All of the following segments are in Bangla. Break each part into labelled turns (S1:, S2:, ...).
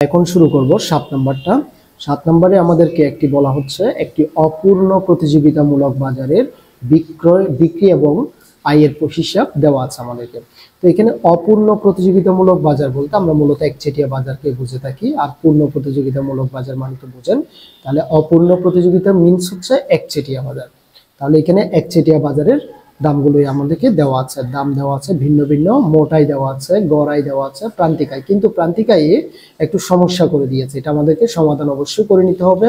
S1: এখন শুরু করব 7 নাম্বারটা। 7 নম্বরে আমাদেরকে একটি বলা হচ্ছে একটি অপূর্ণ প্রতিযোগিতামূলক বাজারের বিক্রি এবং আয়ের হিসাব দেওয়া আছে আমাদেরকে। তো এখানে অপূর্ণ প্রতিযোগিতামূলক বাজার বলতে আমরা মূলত একচেটিয়া বাজারকে বুঝে থাকি, আর পূর্ণ প্রতিযোগিতামূলক বাজার মানে তো বুঝেন। তাহলে অপূর্ণ প্রতিযোগিতা মিন্স হচ্ছে একচেটিয়া বাজার। তাহলে এখানে একচেটিয়া বাজারের দামগুলোই আমাদেরকে দেওয়া আছে, দাম দেওয়া আছে ভিন্ন ভিন্ন, মোটাই দেওয়া আছে, গড়াই দেওয়া আছে, প্রান্তিকায়। কিন্তু প্রান্তিকায় একটু সমস্যা করে দিয়েছে, এটা আমাদেরকে সমাধান অবশ্যই করে নিতে হবে।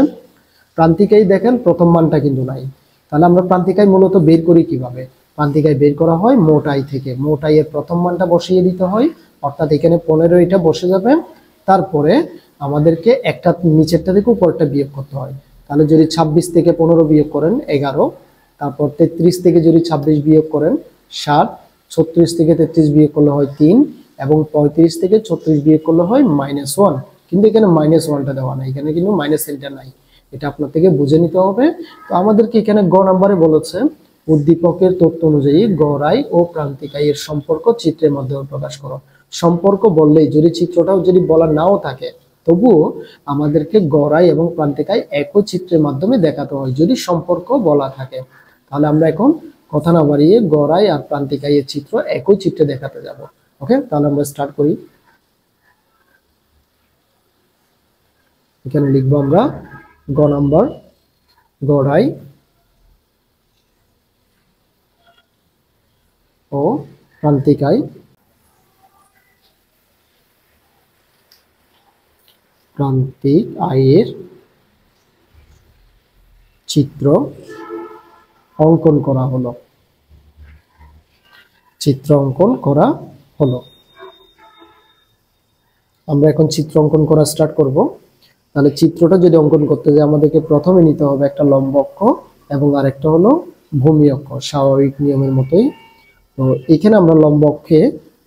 S1: প্রান্তিকায় দেখেন প্রথম মানটা কিন্তু নাই। তাহলে আমরা প্রান্তিকায় মূলত বের করি কিভাবে? প্রান্তিকায় বের করা হয় মোটাই থেকে। মোটাই এর প্রথম মানটা বসিয়ে দিতে হয়, অর্থাৎ এখানে 15 এটা বসে যাবে। তারপরে আমাদেরকে একটা নিচেরটা থেকে উপরটা বিয়োগ করতে হয়। তাহলে যদি 26 থেকে 15 বিয়োগ করেন 11, তারপর 33 থেকে যদি 26 বিয়োগ করেন 7, 36 থেকে 33 বিয়োগ করলে হয় 3, এবং 35 থেকে 36 বিয়োগ করলে হয় -1। কিন্তু এখানে -1টা দেওয়া নাই, এখানে কিন্তু -nটা নাই, এটা আপনার থেকে বুঝে নিতে হবে। তো আমাদেরকে এখানে গ নাম্বারে বলেছে উদ্দীপকের তথ্য অনুযায়ী গড় আয় ও প্রান্তিক আয়ের সম্পর্ক চিত্রের মাধ্যমে প্রকাশ করো। সম্পর্ক বললেই যদি চিত্রটাও যদি বলা নাও থাকে, তবুও আমাদেরকে গড় আয় এবং প্রান্তিক আয় একই চিত্রের মাধ্যমে দেখাতে হয় যদি সম্পর্ক বলা থাকে। তাহলে আমরা এখন কথা না বাড়িয়ে গড় আয় আর প্রান্তিক আয়ের চিত্র একই চিত্রে দেখাতে যাব। ওকে, তাহলে আমরা স্টার্ট করি। এখানে লিখবো আমরা গ নাম্বার গড় আয় ও প্রান্তিক আয়। প্রান্তিক আয়ের চিত্র অঙ্কন করা হলো। চিত্র অঙ্কন করা হলো। আমরা এখন চিত্র অঙ্কন করা স্টার্ট করব। তাহলে চিত্রটা যদি অঙ্কন করতে যাই আমাদেরকে প্রথমে নিতে হবে একটা লম্ব অক্ষ এবং আরেকটা হলো ভূমি অক্ষ, স্বাভাবিক নিয়মের মতোই। তো এখানে আমরা লম্ব অক্ষে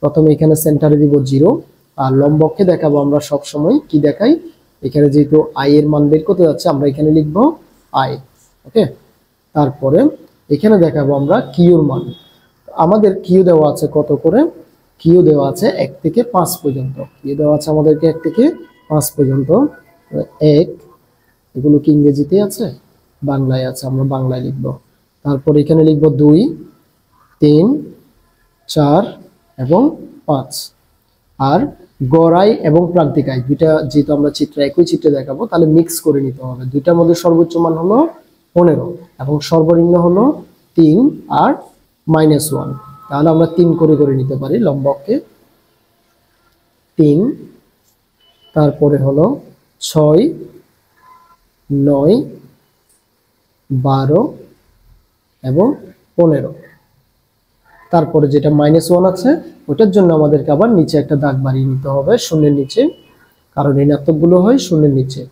S1: প্রথমে এখানে সেন্টারে দিব 0, আর লম্ব অক্ষে দেখাবো আমরা সব সময় কি দেখাই, এখানে যেহেতু আই এর মান বের করতে যাচ্ছে আমরা এখানে লিখব আই। ওকে, তারপরে এখানে দেখাবো আমরা কিউর মান। আমাদের কিউ দেওয়া আছে কত করে? কিউ দেওয়া আছে 1 থেকে 5 পর্যন্ত। কিউ দেওয়া আছে আমাদেরকে 1 থেকে 5 পর্যন্ত। 1, এগুলো কি ইংরেজিতে আছে? বাংলায় আছে, আমরা বাংলায় লিখব। তারপর এখানে লিখব 2, 3, 4 এবং 5। আর গড় আয় এবং প্রান্তিক আয় দুইটা যেহেতু আমরা একই চিত্রে দেখাবো, তাহলে মিক্স করে নিতে হবে। দুইটার মধ্যে সর্বোচ্চ মান হলো 15 এবং সর্বনিম্ন হলো 3 আর -1। তাহলে আমরা 3 করে নিতে পারি লম্ব অক্ষে। 3, তারপরে হলো 6, 9, 12 এবং 15। তারপরে যেটা -1 আছে ওটার জন্য আমাদেরকে আবার নিচে একটা দাগ বাড়িয়ে নিতে হবে শূন্যের নিচে, কারণ ঋণাত্মক গুলো হয় শূন্যের নিচে।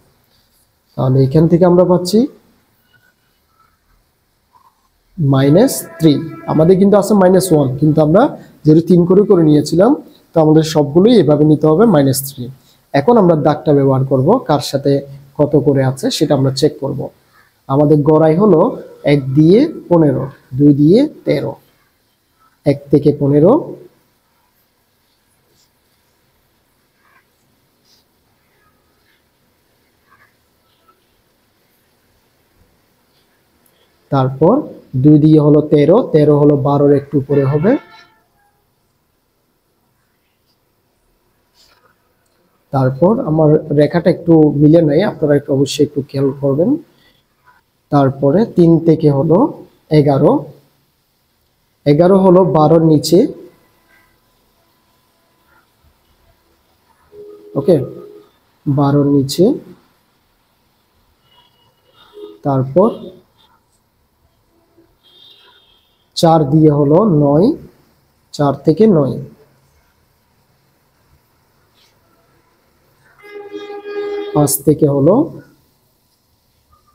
S1: তাহলে এখান থেকে আমরা পাচ্ছি -3। আমাদের কিন্তু আছে -1, কিন্তু আমরা যেহেতু 3 করে নিয়েছিলাম, তো আমাদের সবগুলোই এভাবে নিতে হবে -3। এখন আমরা দাগটা ব্যবহার করব, কার সাথে কত করে আছে সেটা আমরা চেক করব। আমাদের গড় আয় হলো 1 দিয়ে 15, 2 দিয়ে 13। 1 থেকে 15, তারপর 2 দিয়ে হলো 13, 13 হলো 12-র একটু উপরে হবে। তারপর আমার রেখাটা একটু মিলে নাই, আপনারা একটু অবশ্যই একটু খেয়াল করবেন। তারপরে 3 থেকে হলো 11, 11 হলো 12-র নিচে। ওকে, 12-র নিচে। তারপর 4 দিয়ে হলো 9, 4 থেকে 9। 5 থেকে হলো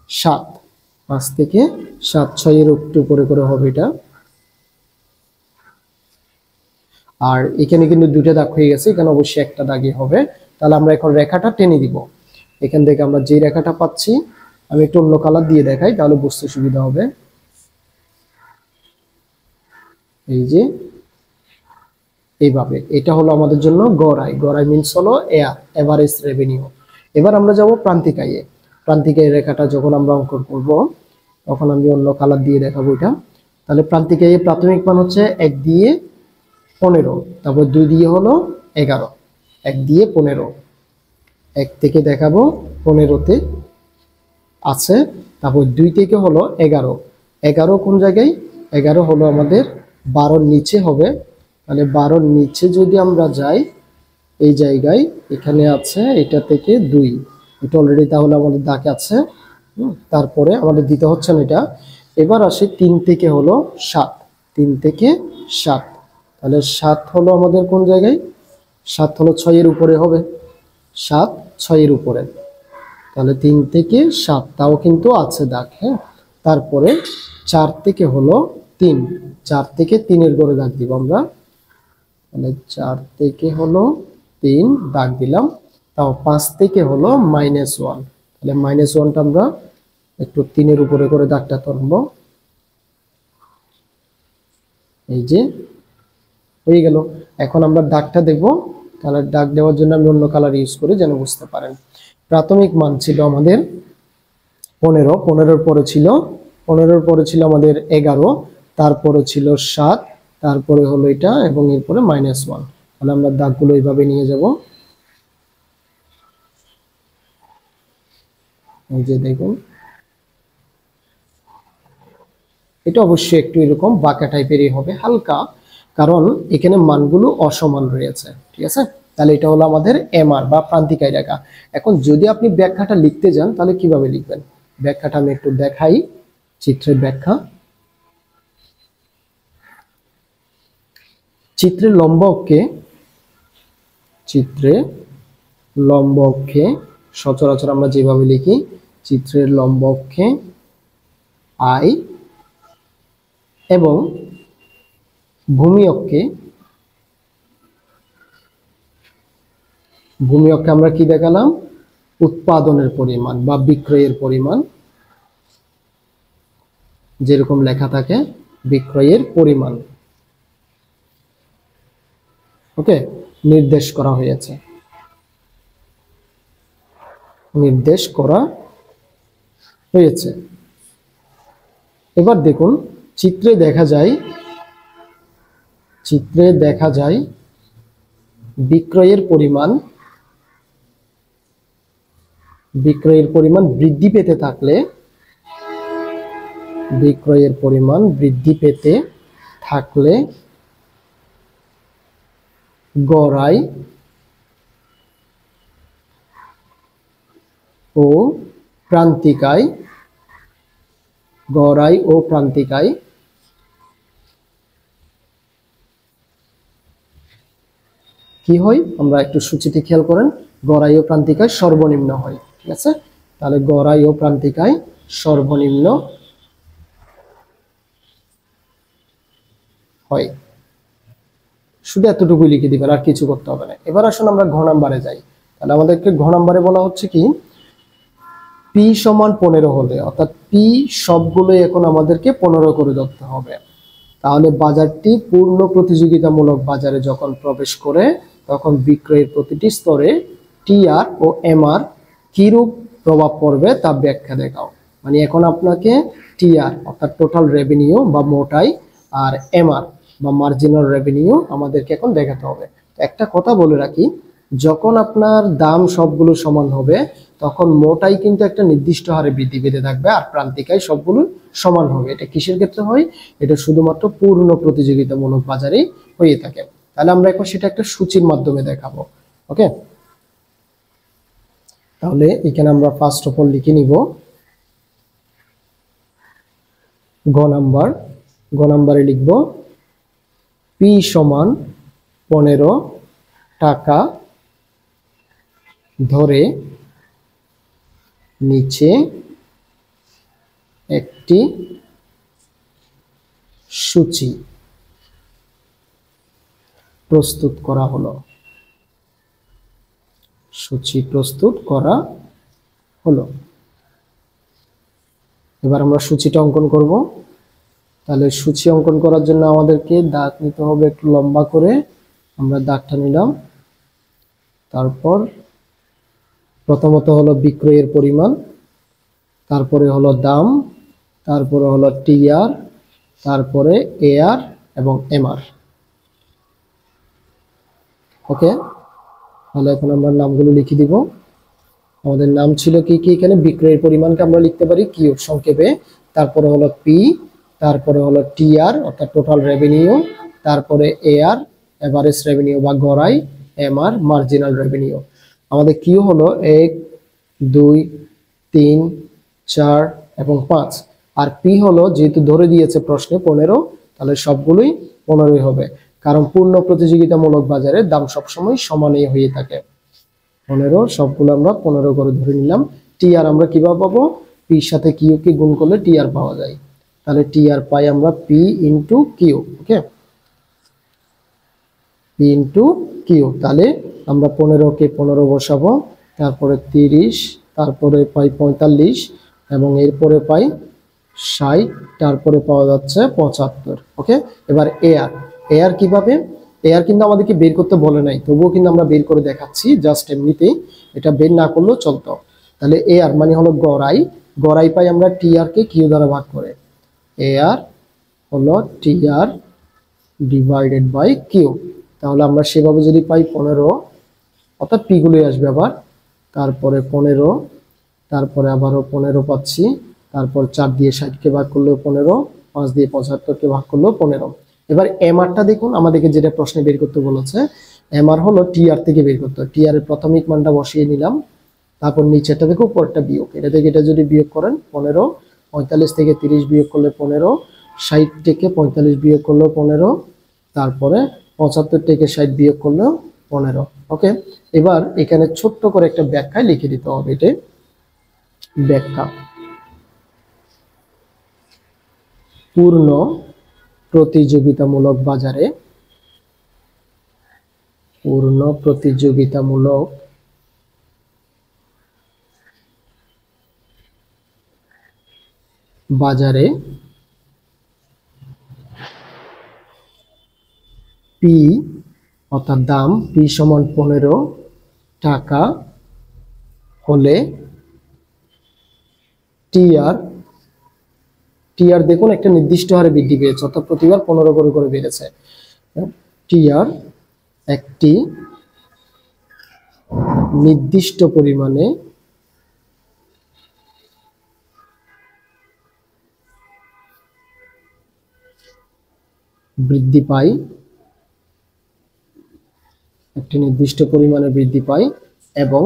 S1: 7, 5 থেকে 7, 6-এর একটু উপরে করে হবে এটা। আর এখানে কিন্তু দুটো দাগ হয়ে গেছে, এখানে অবশ্যই একটা দাগই হবে। তাহলে আমরা এখন রেখাটা টেনে দিব। এখান থেকে আমরা যে রেখাটা পাচ্ছি, আমি একটু অন্য কালার দিয়ে দেখাই তাহলে বুঝতে সুবিধা হবে। এই যে এইভাবে। এটা হলো আমাদের জন্য গড় আয় মিনস হলো এভারেজ রেভিনিউ। এবার আমরা যাব প্রান্তিক আয়ে। প্রান্তিক আয় রেখাটা যখন আমরা অঙ্কন করব তখন আমি অন্য কালার দিয়ে দেখাবো এটা। তাহলে প্রান্তিক আয়ে প্রাথমিক মান হচ্ছে 1 দিয়ে 15, তারপর 2 দিয়ে হলো 11, 1 দিয়ে 15, 1 থেকে দেখাবো 15তে আছে, তারপর 2 থেকে হলো 11, 11 কোন জায়গায়, 11 হলো আমাদের 12 নিচে হবে। তাহলে 12 নিচে যদি আমরা যাই এই জায়গায় এখানে আছে এটা থেকে 2, এটা অলরেডি তাহলে আমাদের দাগে আছে। তারপরে আমাদের দিতে হচ্ছে না এটা। এবার আসে 3 থেকে হলো 7, 3 থেকে 7, তাহলে 7 হলো আমাদের কোন জায়গায়, 7 হলো 6 এর উপরে হবে, 7 6 এর উপরে, তাহলে 3 থেকে 7 তাও কিন্তু আছে দাগ। হ্যাঁ, তারপরে 4 থেকে হলো 3, 4 থেকে 3 এর ঘরে দাগ দিব আমরা। তাহলে 4 থেকে হলো 3 দাগ দিলাম। তাও 5 থেকে হলো -1, তাহলে -1টা আমরা একটু 3 এর উপরে করে দাগটা টানবো। এই যে হয়ে গেল। এখন আমরা দাগটা দেখব। কালার দাগ দেওয়ার জন্য আমি অন্য কালার ইউজ করি যেন বুঝতে পারেন। প্রাথমিক মান ছিল আমাদের 15, 15-র পরে ছিল 15-র পরে ছিল আমাদের 11, তারপরে ছিল 7, তারপরে হলো এটা এবং এরপরে -1। তাহলে আমরা দাগগুলো এইভাবে নিয়ে যাব। এই যে দেখুন, এটা অবশ্যই একটু এরকম বাঁকা টাইপেরই হবে হালকা, কারণ এখানে মানগুলো অসমান রয়েছে। ঠিক আছে, তাহলে এটা হলো আমাদের এমআর বা প্রান্তিক আয় রেখা। এখন যদি আপনি ব্যাখ্যাটা লিখতে যান তাহলে কিভাবে লিখবেন, ব্যাখ্যাটা আমি একটু দেখাই। চিত্রের ব্যাখ্যা, চিত্রের লম্ব অক্ষে, চিত্রে লম্ব অক্ষে সচরাচর আমরা যেভাবে লিখি চিত্রের লম্ব অক্ষে আয় এবং ভূমি অক্ষে, ভূমি অক্ষে আমরা কি দেখালাম, উৎপাদনের পরিমাণ বা বিক্রয়ের পরিমাণ, যেরকম লেখা থাকে বিক্রয়ের পরিমাণ, ওকে, নির্দেশ করা হয়েছে, নির্দেশ করা হয়েছে। এবার দেখুন চিত্রে দেখা যায়, চিত্রে দেখা যায় বিক্রয়ের পরিমাণ, বিক্রয়ের পরিমাণ বৃদ্ধি পেতে থাকলে, বিক্রয়ের পরিমাণ বৃদ্ধি পেতে থাকলে গড় আয় ও প্রান্তিক আয়, গড় আয় ও প্রান্তিক আয় কি হয়, আমরা একটু সূচিটি খেয়াল করেন, গড় আয় ও প্রান্তিক আয় সর্বনিম্ন হয়। ঠিক আছে, তাহলে গড় আয় ও প্রান্তিক আয় সর্বনিম্ন হয়। শুধু এতটুকুই লিখে দিবেন, আর কিছু করতে হবে না। এবার আসুন আমরা ঘ নাম্বারে যাই। তাহলে আমাদেরকে ঘ নাম্বারে বলা হচ্ছে কি, পি সমান 15 হলে, অর্থাৎ পি সবগুলোই এখন আমাদেরকে 15 করে ধরতে হবে। তাহলে বাজারটি পূর্ণ প্রতিযোগিতামূলক বাজারে যখন প্রবেশ করে তখন বিক্রয়ের প্রতিটি স্তরে টিআর ও এমআর কিরূপ প্রভাব পড়বে তা ব্যাখ্যা দেখাও। মানে এখন আপনাকে টিআর অর্থাৎ টোটাল রেভিনিউ বা মোট আয় আর এমআর বা মার্জিনাল রেভিনিউ আমাদেরকে এখন দেখাতে হবে। একটা কথা বলে রাখি, যখন আপনার দাম সবগুলো সমান হবে তখন মোট আয় কিন্তু একটা নির্দিষ্ট হারে বৃদ্ধি পেতে থাকবে আর প্রান্তিক আয় সবগুলো সমান হবে। এটা কিসের ক্ষেত্রে হয়, এটা শুধুমাত্র পূর্ণ প্রতিযোগিতামূলক বাজারে হয়ে থাকে। তাহলে আমরা এখন সেটা একটা সূচির মাধ্যমে দেখাবো। ওকে, তাহলে এখানে আমরা ফার্স্ট অফ অল লিখে নিব গ নাম্বার। গ নাম্বারে লিখব পি সমান 15 টাকা ধরে নিচে একটি সূচি প্রস্তুত করা হলো, সূচি প্রস্তুত করা হলো। এবার আমরা সূচিটা অঙ্কন করব। তাহলে সূচি অঙ্কন করার জন্য আমাদেরকে দাগ নিতে হবে একটু লম্বা করে। আমরা দাগটা নিলাম। তারপর প্রথমত হলো বিক্রয়ের পরিমাণ, তারপরে হলো দাম, তারপরে হলো টিআর, তারপরে এআর এবং এমআর। ওকে, তাহলে এখন আমরা নামগুলো লিখে দিব। আমাদের নাম ছিল কি কি, এখানে বিক্রয়ের পরিমাণকে আমরা লিখতে পারি কিউ সংক্ষেপে, তারপরে হলো পি, তারপরে হলো টিআর অর্থাৎ টোটাল রেভিনিউ, তারপরে এআর এভারেজ রেভিনিউ বা গড়াই, এমআর মার্জিনাল রেভিনিউ। আমাদের কিউ হলো 1 2 3 4 এবং 5, আর পি হলো যেহেতু ধরে দিয়েছে প্রশ্নে 15, তাহলে সবগুলোই 15ই হবে, কারণ পূর্ণ প্রতিযোগিতামূলক বাজারে দাম সবসময় সমানই হয়ে থাকে। 15 সবগুলো আমরা 15 করে ধরে নিলাম। টিআর আমরা কিভাবে পাবো, পির সাথে কিউ কে গুণ করলে টিআর পাওয়া যায়, তাহলে টিআর পাই আমরা পি ইন্টু কিউ। ওকে, পি ইন্টু কিউ, তাহলে আমরা 15 কে 15 বসাবো, তারপরে 30, তারপরে পাই 45 এবং এরপরে পাই 60, তারপরে পাওয়া যাচ্ছে 75। ওকে, এবার এআর, এআর কিভাবে, এআর কিন্তু আমাদেরকে বের করতে বলে নাই, তবুও কিন্তু আমরা বের করে দেখাচ্ছি জাস্ট এমনিতেই, এটা বের না করলেও চলতো। তাহলে এআর মানে হলো গড়াই, গড়াই পাই আমরা টিআর কে কিউ দ্বারা ভাগ করে, এআর হলো টিআর ডিভাইডেড বাই কিউ। তাহলে আমরা সেভাবে যদি পাই 15, অর্থাৎ পি গুলোই আসবে আবার, তারপরে 15, তারপরে আবারও 15 পাচ্ছি, তারপর 4 দিয়ে 60কে ভাগ করলেও 15, 5 দিয়ে 75কে ভাগ করলেও 15। এবার এমআরটা দেখুন, আমাদেরকে যেটা প্রশ্নে বের করতে বলেছে, এমআর হলো টিআর থেকে বের করতে হয়। টিআর এর প্রাথমিক মানটা বসিয়ে নিলাম, তারপর নিচেরটা দেখো, উপরটা বিয়োগ, এটা থেকে এটা যদি বিয়োগ করেন 15, 45 থেকে 30 বিয়োগ করলে 15, 60 থেকে 45 বিয়োগ করলেও 15, তারপরে 75 থেকে 60 বিয়োগ করলেও 15। ওকে, এবার এখানে ছোট্ট করে একটা ব্যাখ্যায় লিখে দিতে হবে, এটা ব্যাখ্যা। পূর্ণ প্রতিযোগিতামূলক বাজারে, পূর্ণ প্রতিযোগিতামূলক বাজারে পি অর্থাৎ দাম, পি সমান 15 টাকা হলে টিআর, টিআর দেখুন একটা নির্দিষ্ট হারে বৃদ্ধি পেয়েছে, অর্থাৎ প্রতিবার 15 করে করে বেড়েছে। টিআর একটি নির্দিষ্ট পরিমাণে বৃদ্ধি পায়, একটি নির্দিষ্ট পরিমাণে বৃদ্ধি পায় এবং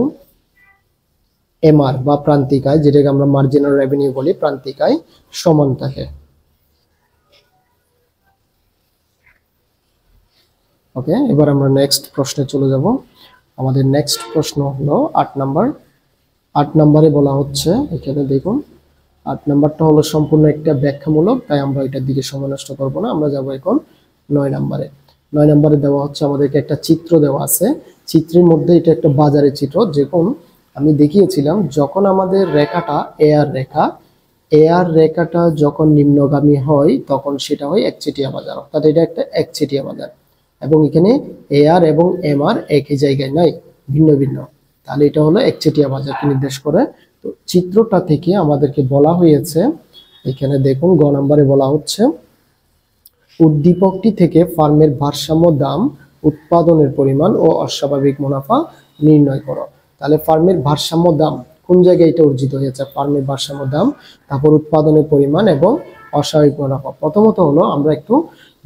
S1: এমআর বা প্রান্তিকায়, যেটাকে আমরা মার্জিনাল রেভিনিউ বলি, প্রান্তিকায় সমান থাকে। ওকে, এবার আমরা নেক্সট প্রশ্নে চলে যাব। আমাদের নেক্সট প্রশ্ন হলো 8 নাম্বার। 8 নাম্বারে বলা হচ্ছে, এখানে দেখুন 8 নাম্বারটা হলো সম্পূর্ণ একটা ব্যাখ্যামূলক, তাই আমরা এটার দিকে সময় নষ্ট করব না। আমরা যাব এখন 9 নাম্বারে। 9 নাম্বারে দেওয়া হচ্ছে আমাদেরকে একটা চিত্র দেওয়া আছে, চিত্রের মধ্যে এটা একটা বাজারের চিত্র। যেমন আমি দেখিয়েছিলাম, যখন আমাদের রেখাটা এআর রেখা, এআর রেখাটা যখন নিম্নগামী হয় তখন সেটা হয় একচেটিয়া বাজার, অর্থাৎ এটা একটা একচেটিয়া বাজার, এবং এখানে এআর এবং এমআর একই জায়গায় নাই, ভিন্ন ভিন্ন, তাহলে এটা হলো একচেটিয়া বাজারকে নির্দেশ করে। তো চিত্রটা থেকে আমাদেরকে বলা হয়েছে, এখানে দেখুন গ নম্বরে বলা হচ্ছে, উদ্দীপকটি থেকে ফার্মের ভারসাম্য দাম, উৎপাদনের পরিমাণ ও অস্বাভাবিক মুনাফা নির্ণয় করো। তাহলে ফার্মের ভারসাম্য দাম কোন জায়গায় এটা অর্জিত হয়েছে, ফার্মের ভারসাম্য দাম, তারপর উৎপাদনের পরিমাণ এবং অস্বাভাবিক মুনাফা। প্রথমত হলো আমরা একটু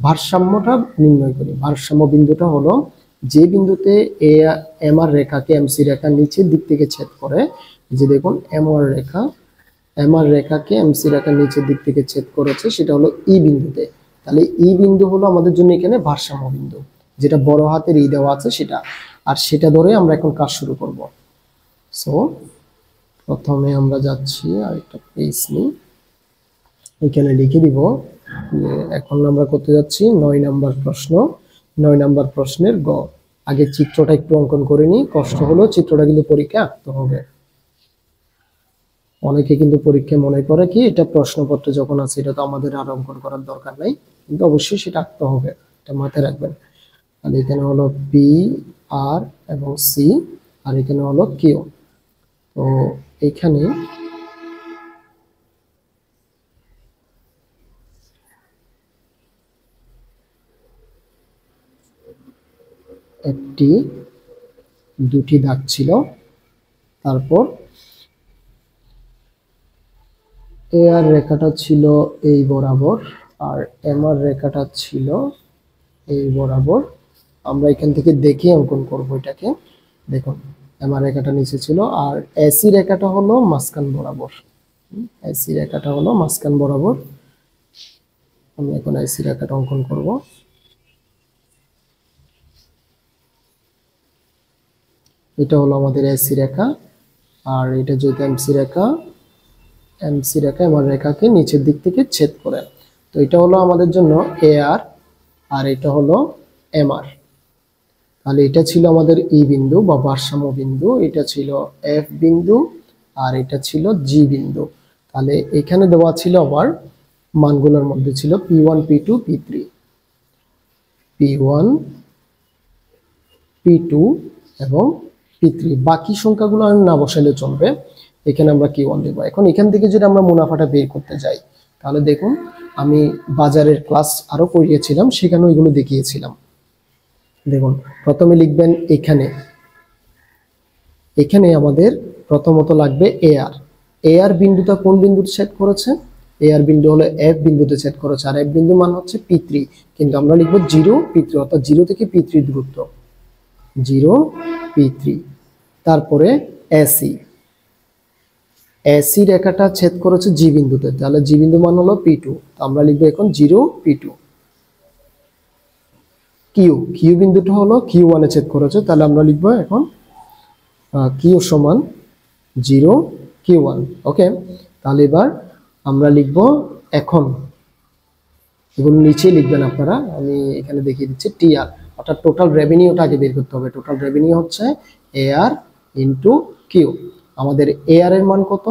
S1: ভারসাম্যটা নির্ণয় করি। ভারসাম্য বিন্দুটা হলো যে বিন্দুতে এমআর রেখাকে এমসি রেখার নিচের দিক থেকে ছেদ করে, যে দেখুন এমআর রেখাকে এমসি রেখার নিচের দিক থেকে ছেদ করেছে, সেটা হলো ই বিন্দুতে। তাহলে ই বিন্দু হলো আমাদের জন্য এখানে ভারসাম্য বিন্দু, যেটা বড় হাতের ই দেওয়া আছে সেটা, আর সেটা ধরে আমরা এখন কাজ শুরু করব। সো প্রথমে আমরা যাচ্ছি, আরেকটা পেজ নিই, এখানে লিখে দিব যে এখন আমরা করতে যাচ্ছি 9 নাম্বার প্রশ্ন। 9 নাম্বার প্রশ্নের গ। আগে চিত্রটা একটু অঙ্কন করে নিই, কষ্ট হলো, চিত্রটা কিন্তু পরীক্ষায় আঁকতে হবে। অনেকে কিন্তু পরীক্ষায় মনে করে কি এটা প্রশ্নপত্রে যখন আছে এটা তো আমাদের আর অঙ্কন করার দরকার নাই, কিন্তু অবশ্যই সেটা আঁকতে হবে, এটা মাথায় রাখবেন। তাহলে এখানে হলো পি আর এবং সি, আর এখানে হলো কিউ। তো এখানে একটি দুটি দাগ ছিল, তারপর এ আর রেখাটা ছিল এই বরাবর, আর এম আর রেখাটা ছিল এই বরাবর। আমরা এখান থেকে দেখে অঙ্কন করব এটাকে। দেখুন এম আর রেখাটা নিচে ছিল, আর এসি রেখাটা হলো মাঝখান বরাবর। এসি রেখাটা হলো মাঝখান বরাবর। আমি এখন এসি রেখাটা অঙ্কন করব। এটা হলো আমাদের এসি রেখা, আর এটা যেহেতু এমসি রেখা, এমসি রেখা এমআর রেখাকে নিচের দিক থেকে ছেদ করে। তো এটা হলো আমাদের জন্য এ আর এটা হলো এম আর। তাহলে এটা ছিল আমাদের ই বিন্দু বা ভারসাম্য বিন্দু, এটা ছিল এফ বিন্দু, আর এটা ছিল জি বিন্দু। তাহলে এখানে দেওয়া ছিল আবার মানগুলোর মধ্যে ছিল P1 P2 P3, P1 P2 এবং P3। বাকি সংখ্যাগুলো আমি না বসালে চলবে, এখানে আমরা Q1 দেব। এখন এখান থেকে যদি আমরা মুনাফাটা বের করতে যাই, তাহলে দেখুন আমি বাজারের ক্লাস আরো করিয়েছিলাম, সেখানেও এগুলো দেখিয়েছিলাম। দেখুন প্রথমে লিখবেন এখানে আমাদের প্রথমত লাগবে এ আর বিন্দুটা কোন বিন্দুতে ছেদ করেছে? এ আর বিন্দু হলো এফ বিন্দুতে ছেদ করেছে, আর এফ বিন্দু মান হচ্ছে P3, কিন্তু আমরা লিখবো 0 P3, অর্থাৎ 0 থেকে P3 দূরত্ব 0 P3। তারপরে এসি রেখাটা ছেদ করেছে জি বিন্দুতে, তাহলে জি বিন্দু মান হলো P2, তো আমরা লিখবো এখন 0 P2। কিউ বিন্দুটা হলো Q1 এ ছেদ করেছে, তাহলে আমরা লিখবো এখন কিউ সমান 0 Q1। ওকে, তাহলে এবার আমরা লিখবো, এখন এগুলো নিচে লিখবেন আপনারা, আমি এখানে দেখিয়ে দিচ্ছি টিআর, অর্থাৎ টোটাল রেভিনিউটা আগে বের করতে হবে। টোটাল রেভিনিউ হচ্ছে এ আর ইন্টু কিউ। আমাদের এ আর এর মান কত?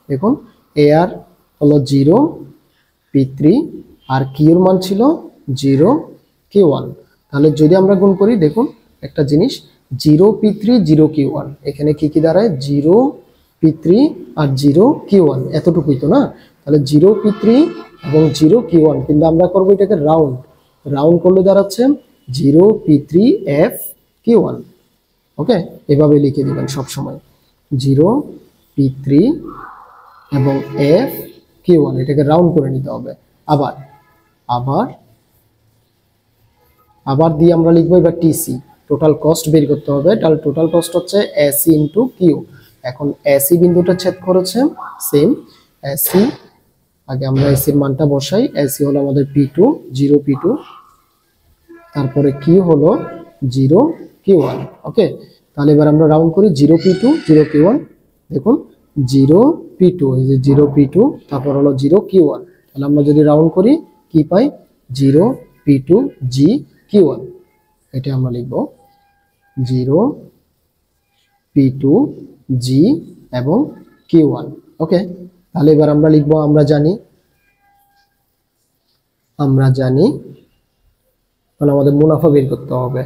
S1: দেখুন এ আর হলো 0 P3, আর কিউর মান ছিল 0 Q1। তাহলে যদি আমরা গুণ করি, দেখুন একটা জিনিস, 0 P3 0 Q1, এখানে কি কি দাঁড়ায়? 0 P3 আর 0 Q1, এতটুকুই তো না? তাহলে 0 P3 এবং 0 Q1, কিন্তু আমরা করবো এটাকে রাউন্ড করলে দাঁড়াচ্ছে 0 P3 F Q1। ওকে, এভাবে লিখে দিবেন সব সময় 0 P3 এবং F Q1, এটাকে রাউন্ড করে নিতে হবে। আবার দিয়ে আমরা লিখবো এবার টিসি, টোটাল কস্ট বের করতে হবে। তাহলে টোটাল কস্ট হচ্ছে এসি ইন্টু কিউ। এখন এসি বিন্দুটা ছেদ করেছে, সেম এসি, আগে আমরা এসির মানটা বসাই। এসি হলো আমাদের P2 0 P2, তারপরে কিউ হলো 0 Q1। ওকে, তাহলে এবার আমরা রাউন্ড করি 0 P2 0 Q1। দেখুন 0 P2, এই যে 0 P2, তারপর হলো 0 Q1। তাহলে আমরা যদি রাউন্ড করি কি পাই? 0 P2 G Q1, এটা আমরা লিখব 0 P2 G এবং Q1। ওকে, তাহলে এবার আমরা লিখবো, আমরা জানি মানে আমাদের মুনাফা বের করতে হবে।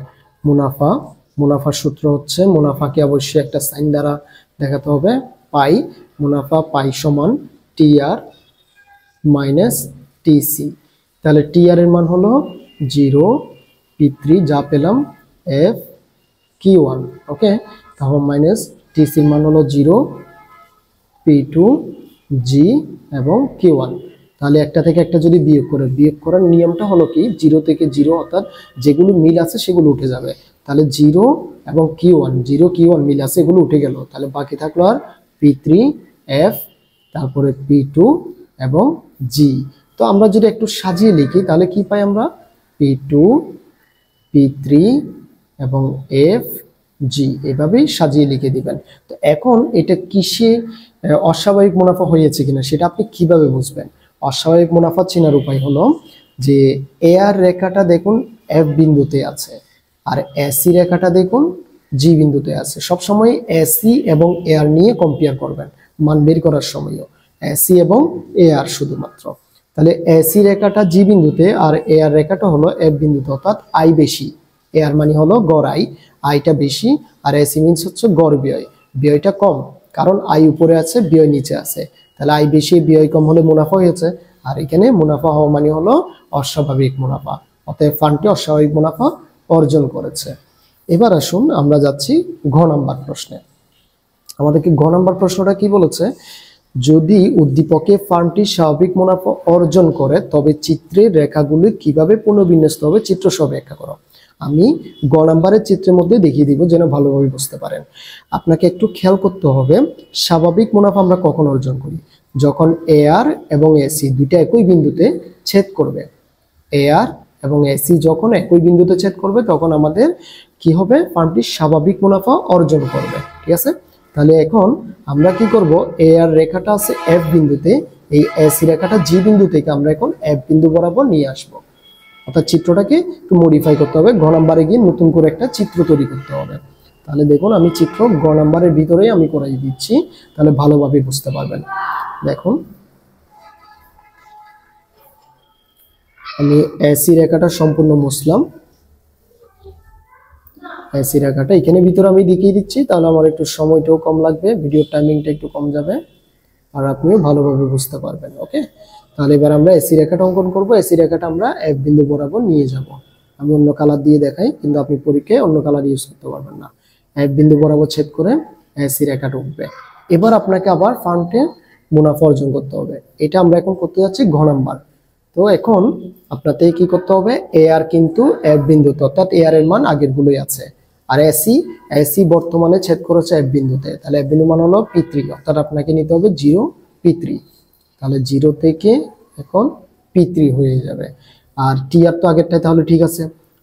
S1: মুনাফার সূত্র হচ্ছে, মুনাফাকে অবশ্যই একটা সাইন দ্বারা দেখাতে হবে, পাই। মুনাফা পাই সমান টিআর মাইনাস টিসি। তাহলে টিআর এর মান হলো 0 P3, যা পেলাম F Q1। ওকে, তাহলে মাইনাস টিসির মান হলো 0 P2 G এবং Q1। তাহলে একটা থেকে একটা যদি বিয়োগ করার নিয়মটা হলো কি, 0 থেকে 0, অর্থাৎ যেগুলো মিল আছে সেগুলো উঠে যাবে। তাহলে 0 এবং Q1 মিল আছে, এগুলো উঠে গেল। তাহলে বাকি থাকলো আর P3 F, তারপরে P2 এবং G। তো আমরা যদি একটু সাজিয়ে লিখি তাহলে কি পাই আমরা? P2 P3 এবং F G, এভাবেই সাজিয়ে লিখে দিবেন। তো এখন এটা কিসে অস্বাভাবিক মুনাফা হয়েছে কিনা সেটা আপনি কিভাবে বুঝবেন? অস্বাভাবিক মুনাফা চেনার উপায় হলো যে এ আর রেখাটা দেখুন এফ বিন্দুতে আছে, আর এসি রেখাটা দেখুন জি বিন্দুতে আছে। সবসময় এসি এবং এ আর নিয়ে কম্পেয়ার করবেন মান বের করার সময়ও, এসি এবং এ আর শুধুমাত্র। তাহলে এসি রেখাটা জি বিন্দুতে আর এ আর রেখাটা হলো এফ বিন্দুতে, অর্থাৎ আই বেশি, এ আর মানে হলো গড় আয়, আয়টা বেশি, আর এসি মিনস হচ্ছে গড় ব্যয়, ব্যয়টা কম, কারণ আয় উপরে আছে ব্যয় নিচে আছে, তাহলে আয় বেশি ব্যয় কম হলে মুনাফা হয়েছে, আর এখানে মুনাফা হওয়া মানে হলো অস্বাভাবিক মুনাফা, অতএব ফার্মটি অস্বাভাবিক মুনাফা অর্জন করেছে। এবার আসুন আমরা যাচ্ছি ঘ নাম্বার প্রশ্নে। আমাদেরকে ঘ নাম্বার প্রশ্নটা কি বলেছে, যদি উদ্দীপকে ফার্মটি স্বাভাবিক মুনাফা অর্জন করে তবে চিত্রের রেখাগুলি কিভাবে পুনর্বিন্যস্ত হবে চিত্র সহ ব্যাখ্যা করো। আমি গ নাম্বারের চিত্রের মধ্যে দেখিয়ে দিব যেন ভালোভাবে বুঝতে পারেন। আপনাকে একটু খেয়াল করতে হবে, স্বাভাবিক মুনাফা আমরা কখন অর্জন করি, যখন এ আর এবং এসি দুইটা একই বিন্দুতে ছেদ করবে। এ আর এবং এসি যখন একই বিন্দুতে ছেদ করবে তখন আমাদের কি হবে, ফার্মটি স্বাভাবিক মুনাফা অর্জন করবে। ঠিক আছে, তাহলে এখন আমরা কি করব, এ আর রেখাটা আছে এফ বিন্দুতে, এই এসি রেখাটা জি বিন্দু থেকে আমরা এখন এফ বিন্দু বরাবর নিয়ে আসব, অর্থাৎ চিত্রটাকে একটু মডিফাই করতে হবে, ঘ নাম্বারে গিয়ে নতুন করে একটা চিত্র তৈরি করতে হবে। তাহলে দেখুন আমি চিত্র গ নাম্বারের ভিতরেই আমি করে দিচ্ছি, তাহলে ভালোভাবে বুঝতে পারবেন। দেখুন আমি এসি রেখাটা সম্পূর্ণ মুছলাম, এসি রেখাটা এখানে ভিতরে আমি দেখিয়ে দিচ্ছি, তাহলে আমার একটু সময়টাও কম লাগবে, ভিডিও টাইমিংটা একটু কম যাবে, আর আপনিও ভালোভাবে বুঝতে পারবেন। ওকে, তাহলে এবার আমরা এসি রেখাটা অঙ্কন করব, এসি রেখাটা আমরা এফ বিন্দু বরাবর নিয়ে যাব। আমি অন্য কালার দিয়ে দেখাই, কিন্তু আপনি পরীক্ষায় অন্য কালার ইউজ করতে পারবেন না। এফ বিন্দু বরাবর ছেদ করে এসি রেখাটা উঠবে। এবার আপনাকে আবার ফার্মটে মুনাফা অর্জন করতে হবে, এটা আমরা এখন করতে যাচ্ছি ঘ নাম্বার। তো এখন আপনাকে কি করতে হবে, এ আর কিন্তু এফ বিন্দুতে, অর্থাৎ এ আর এর মান আগের গুলোই আছে, আর এসি এসি বর্তমানে ছেদ করেছে এফ বিন্দুতে, তাহলে এফ বিন্দু মান হলো P3, অর্থাৎ আপনাকে নিতে হবে 0 P3, তাহলে 0 থেকে এখন P3 হয়ে যাবে। আর টি আর তো আগেরটাই, তাহলে ঠিক আছে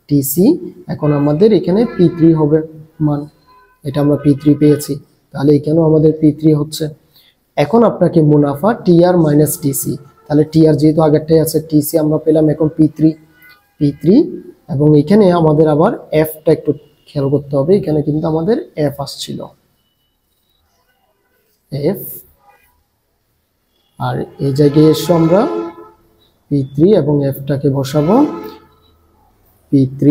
S1: টিসি, এখন আমাদের এখানে P3 হবে মান, এটা আমরা P3 পেয়েছি, তাহলে এখানেও আমাদের P3 হচ্ছে। এখন আপনাকে মুনাফা টি আর মাইনাস টিসি, তাহলে টি আর যেহেতু আগেরটাই আছে, টিসি আমরা পেলাম এখন P3, এবং এখানে আমাদের আবার এফটা একটু খেয়াল করতে হবে, এখানে কিন্তু আমাদের এফ আসছিল, এফ, আর এই জায়গায় এসে আমরা P3 এবং এফটাকে বসাবো, P3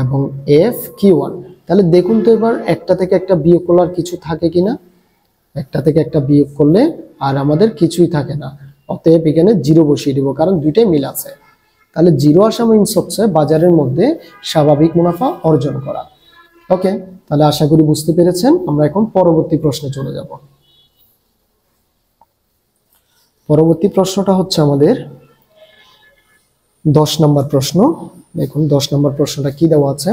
S1: এবং এফ Q1। তাহলে দেখুন তো এবার একটা থেকে একটা বিয়োগ করলে আর কিছু থাকে কিনা, একটা থেকে একটা বিয়োগ করলে আর আমাদের কিছুই থাকে না, অতএব এখানে 0 বসিয়ে দিব, কারণ দুইটাই মিল আছে। তাহলে 0 আসা মিনস হচ্ছে বাজারের মধ্যে স্বাভাবিক মুনাফা অর্জন করা। ওকে, তাহলে আশা করি বুঝতে পেরেছেন। আমরা এখন পরবর্তী প্রশ্নে চলে যাব। পরবর্তী প্রশ্নটা হচ্ছে আমাদের 10 নম্বর প্রশ্ন। দেখুন 10 নম্বর প্রশ্নটা কি দেওয়া আছে।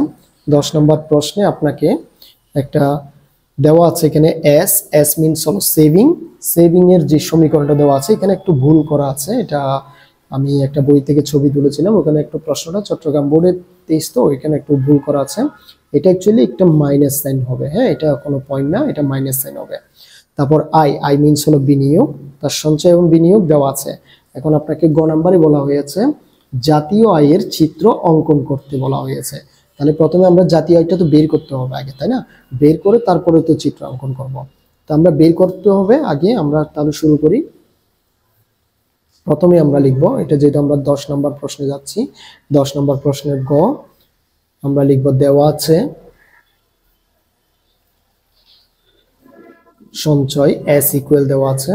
S1: 10 নম্বর প্রশ্নে আপনাকে একটা দেওয়া আছে এখানে এস, এস মিনস হলো সেভিং, সেভিং এর যে সমীকরণটা দেওয়া আছে এখানে একটু ভুল করা আছে, এটা আমি একটা বই থেকে ছবি তুলেছিলাম, ওখানে একটু প্রশ্নটা চট্টগ্রাম বোর্ডের 23, তো এখানে একটু ভুল করা আছে, এটা অ্যাকচুয়ালি একটা মাইনাস সাইন হবে, হ্যাঁ এটা কোনো পয়েন্ট না, এটা মাইনাস সাইন হবে। তারপর আই, আই মিনস হলো বিনিয়োগ, তার সঞ্চয় এবং বিনিয়োগ দেওয়া আছে। এখন আপনাকে গ নাম্বারে বলা হয়েছে জাতীয় আয়ের চিত্র অঙ্কন করতে বলা হয়েছে। তাহলে প্রথমে আমরা জাতীয় আয়টা তো বের করতে হবে আগে, তাই না, বের করে তারপরে তো চিত্র অঙ্কন করব। তো আমরা বের করতে হবে আগে, আমরা তাহলে শুরু করি। প্রথমে আমরা লিখব, এটা যেহেতু আমরা 10 নম্বর প্রশ্নে যাচ্ছি, 10 নম্বর প্রশ্নের গ আমরা লিখব দেওয়া আছে সঞ্চয় এস ইকুয়াল দেওয়া আছে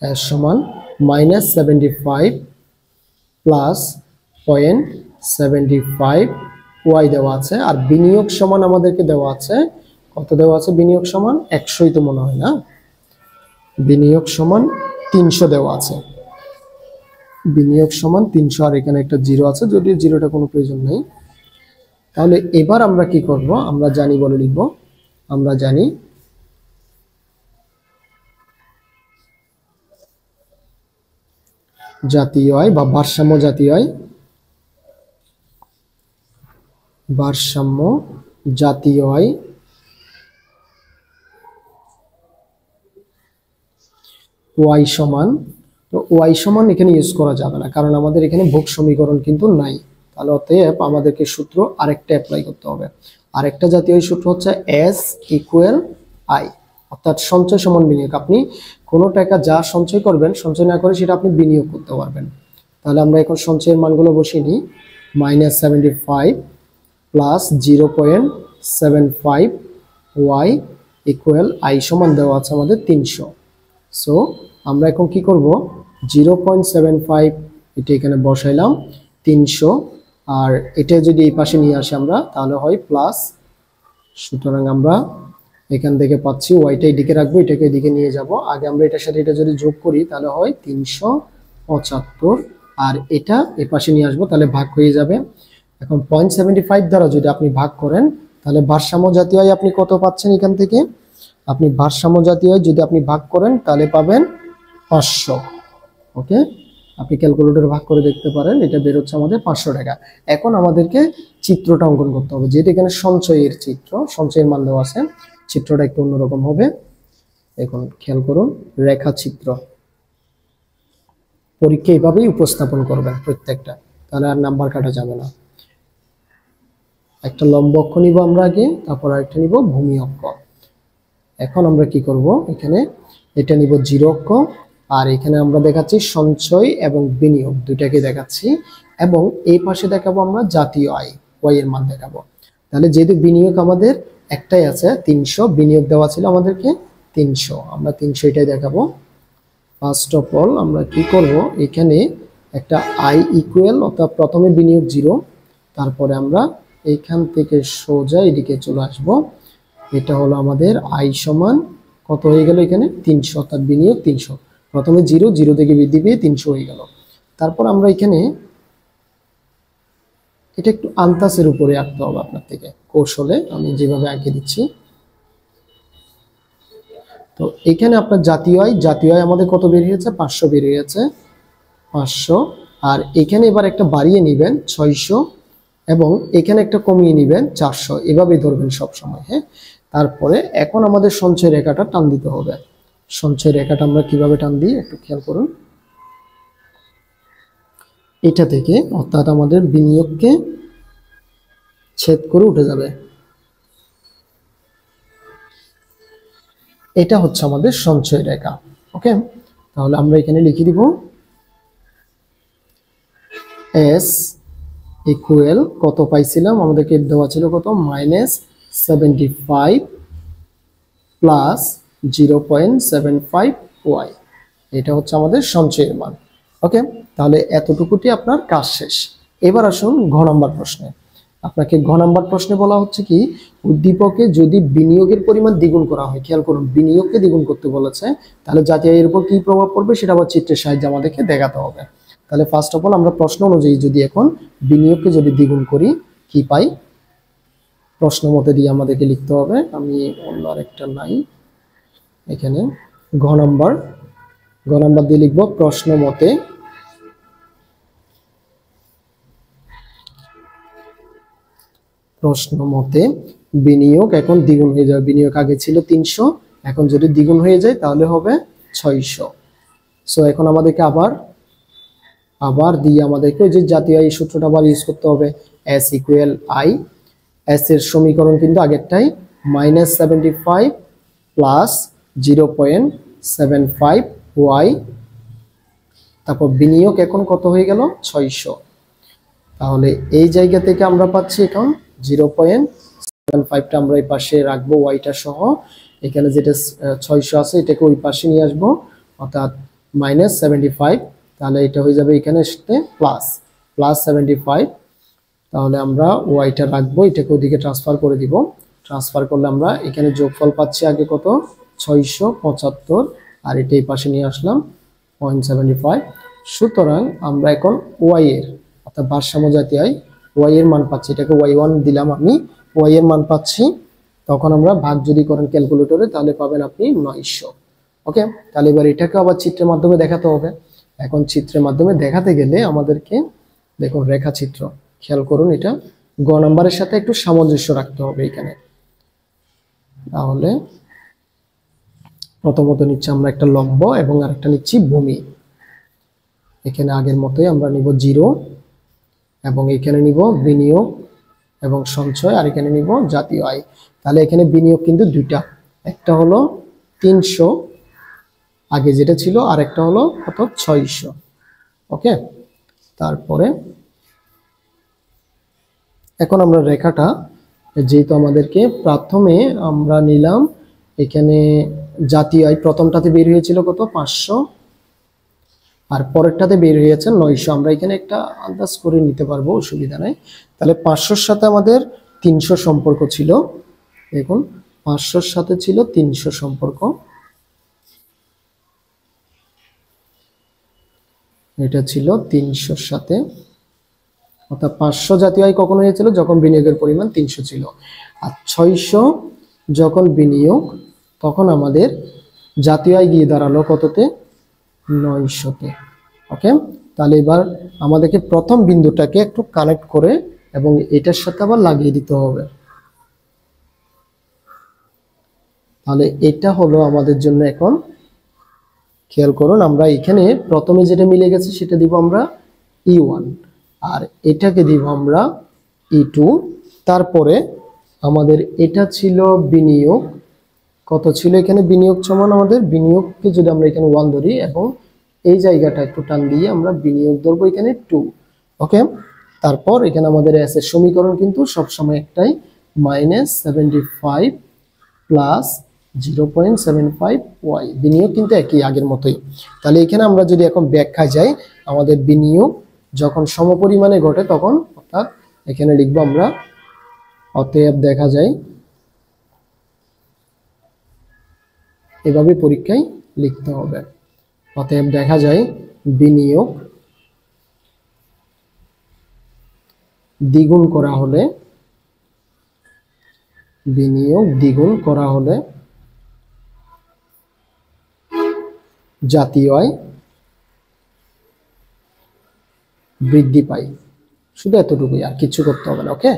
S1: এস সমান -75 প্লাস 0.75 ওয়াই দেওয়া আছে, আর বিনিয়োগ সমান আমাদেরকে দেওয়া আছে কত দেওয়া আছে, বিনিয়োগ সমান 100ই তো মনে হয় না, বিনিয়োগ সমান 300 দেওয়া আছে, বিনিয়োগ সমান 300, আর এখানে একটা 0 আছে, যদিও 0টা কোনো প্রয়োজন নেই। তাহলে এবার আমরা কি করব, আমরা জানি বলে লিখব, আমরা জানি জাতীয় আয় বা ভারসাম্য জাতীয় আয়, ভারসাম্য জাতীয় আয় ওয়াই সমান, তো ওয়াই সমান এখানে ইউজ করা যাবে না, কারণ আমাদের এখানে ভোগ সমীকরণ কিন্তু নাই, তাহলে অতএব আমাদেরকে সূত্র আরেকটা অ্যাপ্লাই করতে হবে। আরেকটা জাতীয় সূত্র হচ্ছে এস ইকুয়াল আই, অর্থাৎ সঞ্চয় সমান বিনিয়োগ। আপনি কোনো টাকা যা সঞ্চয় করবেন, সঞ্চয় না করে সেটা আপনি বিনিয়োগ করতে পারবেন। তাহলে আমরা এখন সঞ্চয়ের মানগুলো বসিয়ে নিই, -75 প্লাস 0.75 ওয়াই ইকুয়াল আই সমান দেওয়া আছে আমাদের 300। সো আমরা এখন কি করব, 0.75 এটা এখানে বসাইলাম, 300, আর এটা যদি এই পাশে নিয়ে আসি আমরা তাহলে হয় প্লাস। সুতরাং আমরা এখান থেকে পাচ্ছি ওয়াইটা এদিকে রাখবো, এটাকে এদিকে নিয়ে যাব। আগে আমরা এটার সাথে এটা যদি যোগ করি তাহলে হয় 375, আর এটা এই পাশে নিয়ে আসবো তাহলে ভাগ হয়ে যাবে। এখন 0.75 দ্বারা যদি আপনি ভাগ করেন তাহলে ভারসাম্য জাতীয় আয় আপনি কত পাচ্ছেন এখান থেকে, আপনি ভারসাম্য জাতীয় আয় যদি আপনি ভাগ করেন তাহলে পাবেন 500। ওকে, আপনি ক্যালকুলেটরে ভাগ করে দেখতে পারেন, এটা বের হচ্ছে আমাদের 500 টাকা। এখন আমাদেরকে চিত্রটা অঙ্কন করতে হবে, যেহেতু এখানে সঞ্চয়ের চিত্র, সঞ্চয়ের মান দেওয়া আছে, চিত্রটা একটু অন্যরকম হবে। এখন খেয়াল করুন, রেখাচিত্র পরীক্ষা এইভাবেই উপস্থাপন করবেন প্রত্যেকটা, তাহলে আর নাম্বার কাটা যাবে না। একটা লম্ব অক্ষ নিব আমরা আগে, তারপর আরেকটা নিব ভূমি অক্ষ। এখন আমরা কি করব, এখানে এটা নিব 0 অক্ষ, আর এখানে আমরা দেখাচ্ছি সঞ্চয় এবং বিনিয়োগ দুইটাকে দেখাচ্ছি, এবং এই পাশে দেখাবো আমরা জাতীয় আয় ওয়াই এর মান দেখাবো। তাহলে যেহেতু বিনিয়োগ আমাদের একটাই আছে 300, বিনিয়োগ দেওয়া ছিল আমাদেরকে 300, আমরা 300 এটাই দেখাবো। ফার্স্ট অফ অল আমরা কি করব, এখানে একটা আই ইকুয়াল, অর্থাৎ প্রথমে বিনিয়োগ 0, তারপরে আমরা এইখান থেকে সোজা এদিকে চলে আসব। এটা হলো আমাদের আই সমান কত হয়ে গেল, এখানে 300, অর্থাৎ বিনিয়োগ 300। প্রথমে 0, 0 থেকে বৃদ্ধি পেয়ে 300 হয়ে গেল। তারপর আমরা এখানে এটা একটু আন্তাসের উপরে আঁকতে হবে আপনার থেকে, কৌশলে আমি যেভাবে আঁকে দিচ্ছি। তো এখানে আপনার জাতীয় আয় আমাদের কত বেরিয়েছে, 500 বেরিয়েছে, 500। আর এখানে এবার একটা বাড়িয়ে নেবেন 600, এবং এখানে একটা কমিয়ে নেবেন 400, এভাবে ধরবেন সব সময়। হ্যাঁ, তারপরে এখন আমাদের সঞ্চয় রেখাটা টান দিতে হবে। সঞ্চয় রেখাটা আমরা কিভাবে টান দিই একটু খেয়াল করুন। এটা থেকে, অর্থাৎ আমাদের বিনিয়োগকে ছেদ করে উঠে যাবে, এটা হচ্ছে আমাদের সঞ্চয় রেখা। ওকে, তাহলে আমরা এখানে লিখে দিব এস ইকুয়াল কত পাইছিলাম, আমাদেরকে দেওয়া ছিল কত, -75 প্লাস 0.75 ওয়াই, এটা হচ্ছে আমাদের সঞ্চয়ের মান। ওকে, তাহলে এতটুকুটি আপনার কাজ শেষ। এবার আসুন ঘ নাম্বার প্রশ্নে। আপনাকে ঘ নাম্বার প্রশ্নে বলা হচ্ছে কি, উদ্দীপকে যদি বিনিয়োগের পরিমাণ দ্বিগুণ করা হয়, খেয়াল করুন বিনিয়োগকে দ্বিগুণ করতে বলেছে, তাহলে জাতীয় আয়ের উপর কি প্রভাব পড়বে সেটা আবার চিত্রের সাহায্যে আমাদেরকে দেখাতে হবে। তাহলে ফার্স্ট অফ অল আমরা প্রশ্ন অনুযায়ী যদি এখন বিনিয়োগকে যদি দ্বিগুণ করি কি পাই, প্রশ্ন মতে দিয়ে আমাদেরকে লিখতে হবে। আমি অন্য আরেকটা নাই, এখানে ঘ নাম্বার দিয়ে লিখব প্রশ্ন মতে বিনিয়োগ এখন দ্বিগুণ হয়ে যাবে। বিনিয়োগ আগে ছিল 300, এখন যদি দ্বিগুণ হয়ে যায় তাহলে হবে 600। সো এখন আমাদেরকে আবার দিয়ে আমাদেরকে ওই যে জাতীয় আয় সূত্রটা আবার ইউজ করতে হবে, এস ইকুয়াল আই। এস এর সমীকরণ কিন্তু আগেরটাই, -75 প্লাস 0.75 ওয়াই, তারপর বিনিয়োগ এখন কত হয়ে গেল, 600। তাহলে এই জায়গা থেকে আমরা পাচ্ছি এখন 0.75টা আমরা এই পাশে রাখবো ওয়াইটা সহ, এখানে যেটা 600 আছে এটাকে ওই পাশে নিয়ে আসবো, অর্থাৎ -75, তাহলে এটা হয়ে যাবে এখানে আসতে প্লাস 75। তাহলে আমরা ওয়াইটা রাখবো, এটাকে ওদিকে ট্রান্সফার করে দিব। ট্রান্সফার করলে আমরা এখানে যোগফল পাচ্ছি আগে কত, 675, আর এটা এই পাশে নিয়ে আসলাম 0.75। সুতরাং আমরা এখন ওয়াই এর, অর্থাৎ ভারসাম্য জাতীয় আয় ওয়াই এর মান পাচ্ছি, এটাকে y1 দিলাম আমি, ওয়াই এর মান পাচ্ছি। তখন আমরা ভাগ যদি করেন ক্যালকুলেটরে তাহলে পাবেন আপনি 900। ওকে, তাহলে এবার এটাকে আবার চিত্রের মাধ্যমে দেখাতে হবে। এখন চিত্রের মাধ্যমে দেখাতে গেলে আমাদেরকে দেখুন রেখাচিত্র, খেয়াল করুন, এটা গ নাম্বারের সাথে একটু সামঞ্জস্য রাখতে হবে এখানে। তাহলে প্রথমত নিচ্ছি আমরা একটা লম্ব এবং আরেকটা নিচ্ছি ভূমি। এখানে আগের মতোই আমরা নিব 0, এবং এখানে নিব বিনিয়োগ এবং সঞ্চয়, আর এখানে নিব জাতীয় আয়। তাহলে এখানে বিনিয়োগ কিন্তু দুইটা, একটা হলো 300 আগে যেটা ছিল, আর একটা হলো কত, 600। ওকে, তারপরে এখন আমরা রেখাটা, যেহেতু আমাদেরকে প্রথমে আমরা নিলাম এখানে জাতীয় আয়, প্রথমটাতে বের হয়েছিল কত 500, আর পরেরটাতে বের হয়েছে 900। আমরা এখানে একটা আন্দাজ করে নিতে পারবো, অসুবিধা নাই। তাহলে 500-র সাথে আমাদের 300 সম্পর্ক ছিল। দেখুন 500-র সাথে ছিল 300 সম্পর্ক, এটা ছিল 300-র সাথে, অর্থাৎ 500 জাতীয় আয় কখন হয়েছিল, যখন বিনিয়োগের পরিমাণ 300 ছিল। আর 600 যখন বিনিয়োগ, তখন আমাদের জাতীয় আয় গিয়ে দাঁড়ালো কততে, 900-তে। ওকে, তাহলে এবার আমাদেরকে প্রথম বিন্দুটাকে একটু কানেক্ট করে এবং এটার সাথে আবার লাগিয়ে দিতে হবে। তাহলে এটা হলো আমাদের জন্য এখন, খেয়াল করুন, আমরা এখানে প্রথমে যেটা মিলে গেছে সেটা দিব আমরা E1, আর এটাকে দিব আমরা E2। তারপরে আমাদের এটা ছিল বিনিয়োগ, কত ছিল এখানে বিনিয়োগ সমান, আমাদের বিনিয়োগকে যদি আমরা এখানে 1 ধরি এবং এই জায়গাটা একটু টান দিয়ে আমরা বিনিয়োগ ধরবো এখানে 2। ওকে, তারপর এখানে আমাদের এস এর সমীকরণ কিন্তু সবসময় একটাই, -75 প্লাস 0.75 ওয়াই, বিনিয়োগ কিন্তু একই আগের মতোই। তাহলে এখানে আমরা যদি এখন ব্যাখ্যা যাই, আমাদের বিনিয়োগ যখন সমপরিমাণে ঘটে তখন, অর্থাৎ এখানে লিখবো আমরা, অতএব দেখা যায়, এভাবে পরীক্ষায় লিখতে হবে। অতএব দেখা যায় বিনিয়োগ দ্বিগুণ করা হলে, বিনিয়োগ দ্বিগুণ করা হলে জাতীয় আয় বৃদ্ধি পায়। শুধু এতটুকুই, আর কিছু করতে হবে না। ওকে,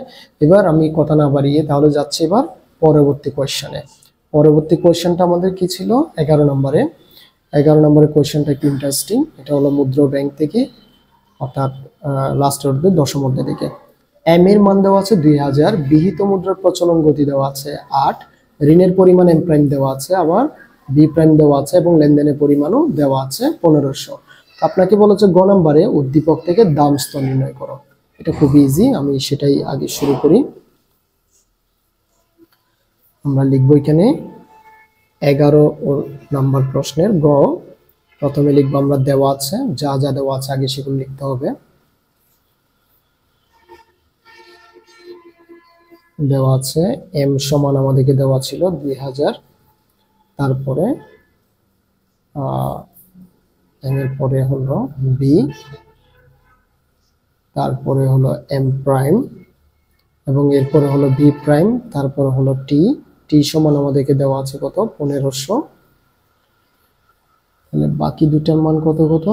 S1: এবার আমি কথা না বাড়িয়ে তাহলে যাচ্ছি এবার পরবর্তী কোয়েশ্চেনে। পরবর্তী কোয়েশ্চেনটা আমাদের কি ছিল, 11 নম্বরে। 11 নম্বরের কোয়েশ্চেনটা একটু ইন্টারেস্টিং। এটা হলো মুদ্রা ব্যাংক থেকে, অর্থাৎ লাস্ট অর্ধে দশম অধ্যায় থেকে। এম এর মান দেওয়া আছে 2000, বিহিত মুদ্রার প্রচলন গতি দেওয়া আছে 8, ঋণের পরিমাণ এম প্রাইম দেওয়া আছে, আবার বি প্রাইম দেওয়া আছে, এবং লেনদেনের পরিমাণও দেওয়া আছে 1500। আপনাকে বলেছে গ নম্বরে উদ্দীপক থেকে দাম স্তর নির্ণয় করো। এটা খুব ইজি, আমি সেটাই আগে শুরু করি। আমরা লিখবো এখানে 11 নম্বর প্রশ্নের গ, প্রথমে লিখবো আমরা দেওয়া আছে, যা যা দেওয়া আছে আগে সেগুলো লিখতে হবে। দেওয়া আছে এম সমান আমাদেরকে দেওয়া ছিল 2000, তারপরে এম এর পরে হলো বি, তারপরে হলো এম প্রাইম, এবং এরপরে হলো বি প্রাইম, তারপরে হলো টি। টি সমান আমাদেরকে দেওয়া আছে কত, 1500। তাহলে বাকি দুটার মান কত কত,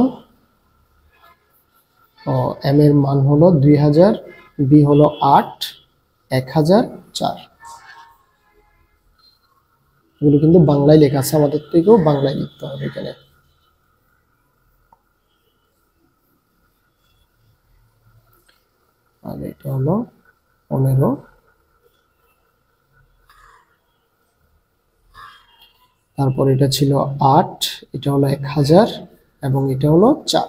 S1: এম এর মান হলো 2000, বি হলো 8, 1004। এগুলো কিন্তু বাংলায় লেখা আছে, আমাদের থেকেও বাংলায় লিখতে হবে এখানে। আর এটা হলো 15, তারপর এটা ছিল 8, এটা হলো 1000, এবং এটা হলো 4।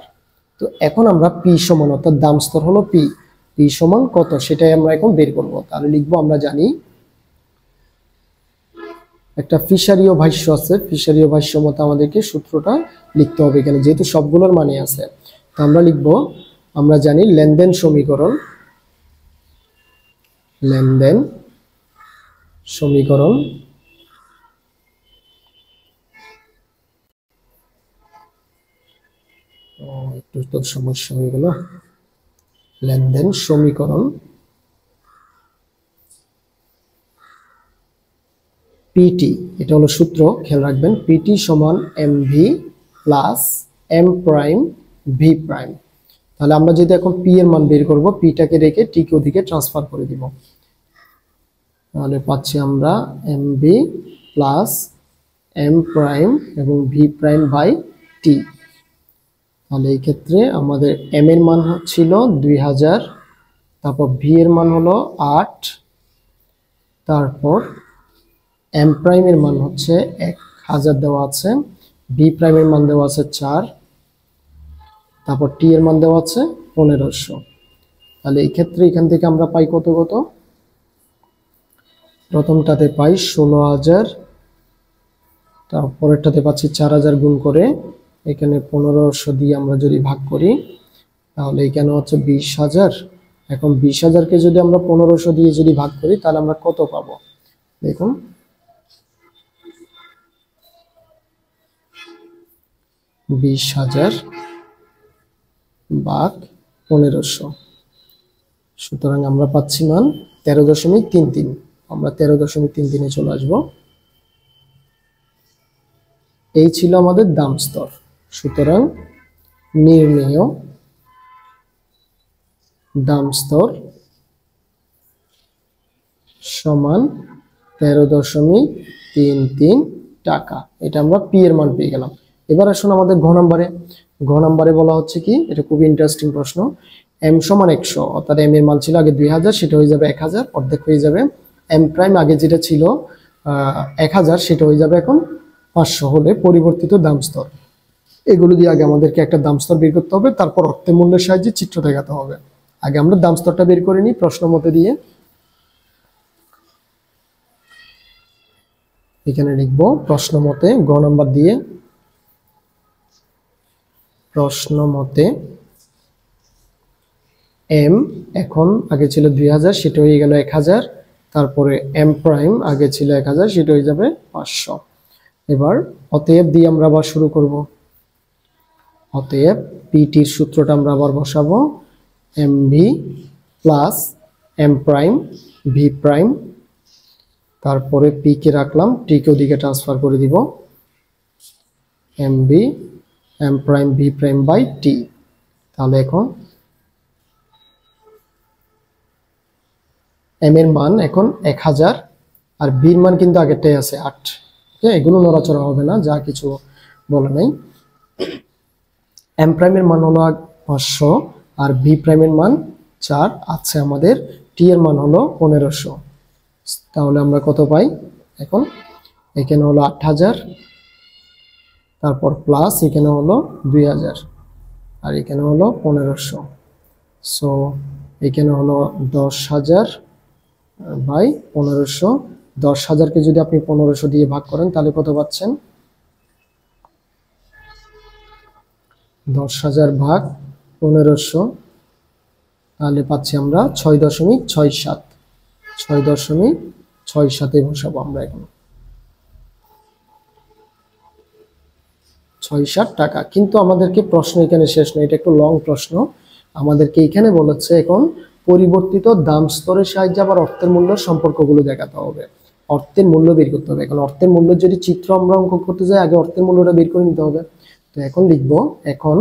S1: তো এখন আমরা পি সমান, অর্থাৎ দাম স্তর হলো পি, পি সমান কত সেটাই আমরা এখন বের করব। তাহলে লিখবো, আমরা জানি একটা ফিশারিও ভাষ্য আছে, ফিশারিও ভাষ্য মতো আমাদেরকে সূত্রটা লিখতে হবে এখানে, যেহেতু সবগুলোর মানে আছে। তো আমরা লিখবো, আমরা জানি লেনদেন সমীকরণ, লেনদেন সমীকরণ একটু তো সমস্যা হয়ে গেল, লেনদেন সমীকরণ পিটি, এটা হলো সূত্র, খেয়াল রাখবেন, পিটি সমান m V plus M prime V prime. তাহলে আমরা যদি এখন পি এর মান বের করব, পিটাকে রেখে টি কে ওদিকে ট্রান্সফার করে দিব, তাহলে পাচ্ছি আমরা m V plus M prime এবং ভি প্রাইম বাই টি। তাহলে এই ক্ষেত্রে আমাদের এম এর মান ছিল 2000, তারপর ভি এর মান হলো 8, তারপর এম প্রাইমের মান হচ্ছে 1000 দেওয়া আছে, বি প্রাইমের মান দেওয়া আছে 4, তারপর টি এর মান দেওয়া আছে 1500। তাহলে এই ক্ষেত্রে এখান থেকে আমরা পাই কত কত, প্রথমটাতে পাই 16,000, তারপরেরটাতে পাচ্ছি 4,000 গুণ করে এখানে 1500 দিয়ে আমরা যদি ভাগ করি তাহলে এখানে হচ্ছে 20,000। এখন 20,000কে যদি আমরা 1500 দিয়ে যদি ভাগ করি তাহলে আমরা কত পাবো, দেখুন 20,000 ভাগ 1500, সুতরাং আমরা পাচ্ছি মান 13.33। আমরা 13.33 চলে আসবো। এই ছিল আমাদের দাম স্তর। সুতরাং নির্ণেয় দাম স্তর সমান 13.33 টাকা। এটা আমরা পি এর মান পেয়ে গেলাম। এবার আসুন আমাদের ঘ নাম্বারে বলা হচ্ছে কি, এটা খুব ইন্টারেস্টিং প্রশ্ন। এম সমান 100, অর্থাৎ এম এর মান ছিল আগে 2000, সেটা হয়ে যাবে 1000, অর্ধেক হয়ে যাবে। এম প্রাইম আগে যেটা ছিল 1000, সেটা হয়ে যাবে এখন 500 হলে পরিবর্তিত দাম স্তর। এগুলো দিয়ে আগে আমাদেরকে একটা দাম স্তর বের করতে হবে, তারপর অর্থের মূল্যের সাহায্যে চিত্র দেখাতে হবে। আগে আমরা দাম স্তরটা বের করে নিই প্রশ্ন মতে দিয়ে। এখানে লিখবো প্রশ্ন মতে, গ নাম্বার দিয়ে, প্রশ্ন মতে এম এখন আগে ছিল 2000, সেটা হয়ে গেল 1000, তারপরে এম প্রাইম আগে ছিল 1000, সেটা হয়ে যাবে 500। এবার অতএব দিয়ে আমরা আবার শুরু করব। অতএব পিটির সূত্রটা আমরা আবার বসাবো, M V plus M prime V prime, তারপরে পি কে রাখলাম, টি কে ওদিকে ট্রান্সফার করে দিব, M V M prime V prime by টি। তাহলে এখন এম এর মান এখন 1000, আর বির মান কিন্তু আগেরটাই আছে 8। এগুলো নড়াচড়া হবে না, যা কিছু বলে নাই। এম প্রাইমের মান হলো 500, আর ভি প্রাইমের মান 4 আছে আমাদের, টি এর মান হলো 1500। তাহলে আমরা কত পাই এখন, এখানে হলো 8000, তারপর প্লাস এখানে হলো 2000, আর এখানে হলো 1500। সো এখানে হলো 10,000 বাই 1500। 10,000কে যদি আপনি 1500 দিয়ে ভাগ করেন তাহলে কত পাচ্ছেন, 10,000 ভাগ 1500, তাহলে পাচ্ছি আমরা 6.67। 6.67 বসাবো আমরা এখন, 67 টাকা। কিন্তু আমাদেরকে প্রশ্ন এখানে শেষ নয়, এটা একটু লং প্রশ্ন। আমাদেরকে এখানে বলেছে এখন পরিবর্তিত দাম স্তরের সাহায্যে আবার অর্থের মূল্য সম্পর্কগুলো দেখাতে হবে, অর্থের মূল্য বের করতে হবে। এখন অর্থের মূল্য যদি চিত্র আমরা অঙ্কন করতে যাই, আগে অর্থের মূল্যটা বের করে নিতে হবে। তো এখন লিখবো, এখন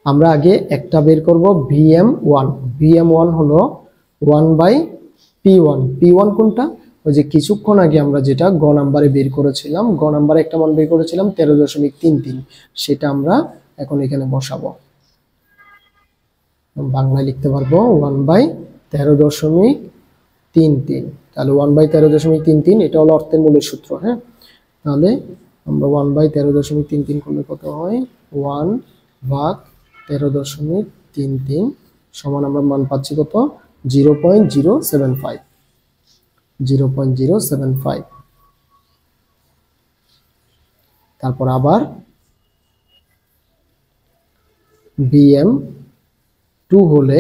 S1: আমরা আগে একটা বের করব VM1। VM1 হলো 1/P1। P1 কোনটা, ওই যে কিছুক্ষণ আগে আমরা যেটা গ নাম্বারে বের করেছিলাম, গ নাম্বারে একটা মান বের করেছিলাম 13.33, সেটা আমরা এখন এখানে বসাবো। বাংলায় লিখতে পারবো 1/13.33। তাহলে 1/13.33, এটা হলো অর্থের মূল্যের সূত্র। হ্যাঁ, তাহলে আমরা 1/13.33 করলে কত হয়, 1 ভাগ 13.33 সমান আমরা মান পাচ্ছি কত, 0.075। 0.075। তারপর আবার VM2 হলে,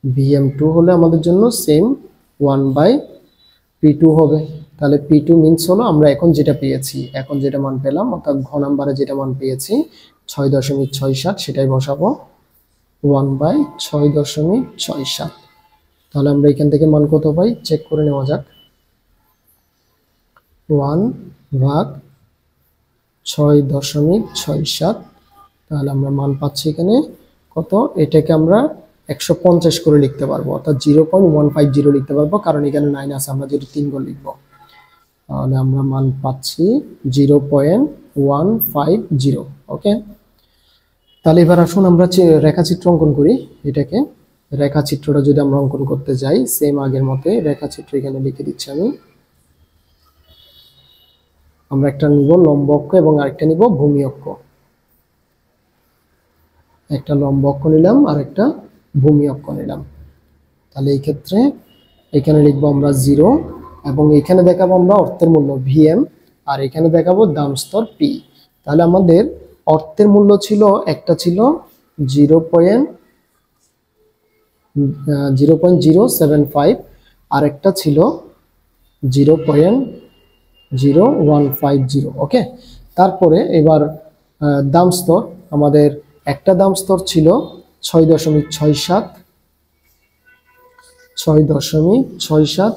S1: VM2 হলে আমাদের জন্য সেম 1/P2 হবে। তাহলে P2 মিনস হলো আমরা এখন যেটা পেয়েছি, এখন যেটা মান পেলাম, অর্থাৎ ঘ নাম্বারে যেটা মান পেয়েছি 6.67, সেটাই বসাবো 1/6.67। তাহলে আমরা এখান থেকে মান কত পাই চেক করে নেওয়া যাক। 1 ভাগ 6.67, তাহলে আমরা মান পাচ্ছি এখানে কত, এটাকে আমরা 150 করে লিখতে পারবো, অর্থাৎ 0.150 লিখতে পারবো, কারণ এখানে 9 আছে, আমরা যেটা 3 করে লিখবো। তাহলে আমরা মান পাচ্ছি 0.150। ওকে, তাহলে এবার আসুন আমরা রেখাচিত্র অঙ্কন করি। এটাকে রেখাচিত্রটা যদি আমরা অঙ্কন করতে যাই, সেম আগের মতে রেখাচিত্র এখানে লিখে দিচ্ছি আমি। আমরা একটা নিব লম্ব অক্ষ এবং আরেকটা নিব ভূমি অক্ষ। একটা লম্ব অক্ষ নিলাম আর একটা ভূমি অক্ষ নিলাম। তাহলে এই ক্ষেত্রে এখানে লিখবো আমরা 0 এবং এখানে দেখাবো আমরা অর্থের মূল্য VM আর এখানে দেখাবো দাম স্তর P। তাহলে আমাদের অর্থের মূল্য ছিল, একটা ছিল 0.075 আর একটা ছিল 0.0150। ওকে, তারপরে এবার দাম স্তর, আমাদের একটা দাম স্তর ছিল 6.67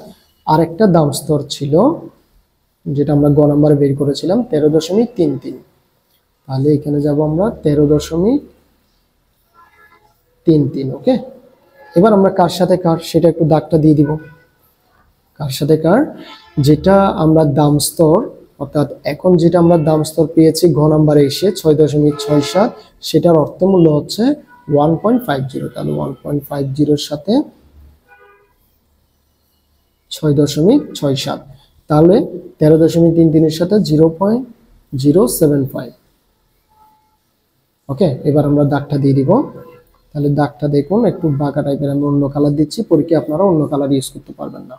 S1: আর একটা দাম স্তর ছিল যেটা আমরা গ নাম্বারে বের করেছিলাম 13.33। তাহলে এখানে যাব আমরা 13.33। ওকে, এবার আমরা কার সাথে কার সেটা একটু দাগটা দিয়ে দিব। কার সাথে কার, যেটা আমরা দাম স্তর, অর্থাৎ এখন যেটা আমরা দাম স্তর পেয়েছি ঘ নাম্বারে এসে 6.67, সেটার অর্থমূল্য হচ্ছে 1.50। তাহলে 1.50 এর সাথে 6.67, তাহলে 13.33 এর সাথে 0.075। ওকে, এবার আমরা দাগটা দিয়ে দিব। তাহলে দাগটা দেখুন একটু বাঁকা টাইপের, আমি অন্য কালার দিচ্ছি, পরীক্ষায় আপনারা অন্য কালার ইউজ করতে পারবেন না।